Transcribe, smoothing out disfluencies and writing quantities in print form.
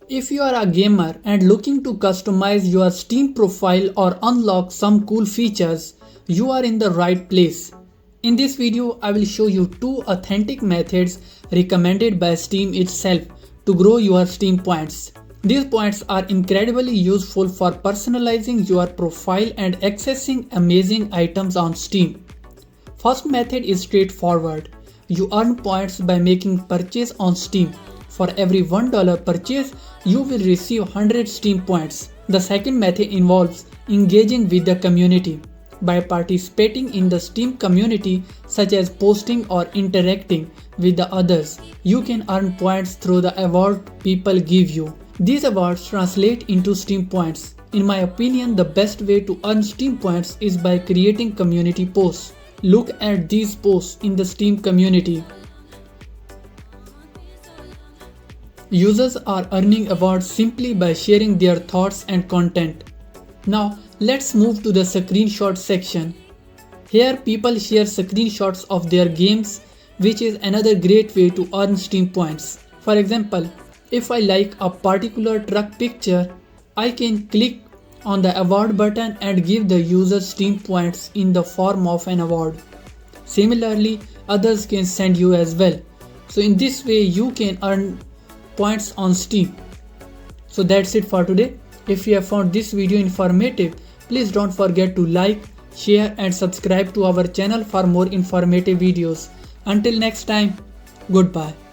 If you are a gamer and looking to customize your Steam profile or unlock some cool features, you are in the right place. In this video, I will show you 2 authentic methods recommended by Steam itself to grow your Steam points. These points are incredibly useful for personalizing your profile and accessing amazing items on Steam. First method is straightforward. You earn points by making purchase on Steam. For every $1 purchase, you will receive 100 Steam points. The second method involves engaging with the community. By participating in the Steam community, such as posting or interacting with the others, you can earn points through the award people give you. These awards translate into Steam points. In my opinion, the best way to earn Steam points is by creating community posts. Look at these posts in the Steam community. Users are earning awards simply by sharing their thoughts and content. Now, let's move to the screenshot section. Here people share screenshots of their games, which is another great way to earn Steam points. For example, if I like a particular truck picture, I can click on the award button and give the user Steam points in the form of an award. Similarly, others can send you as well. So in this way you can earn points on Steam. So that's it for today. If you have found this video informative, please don't forget to like, share and subscribe to our channel for more informative videos. Until next time, goodbye.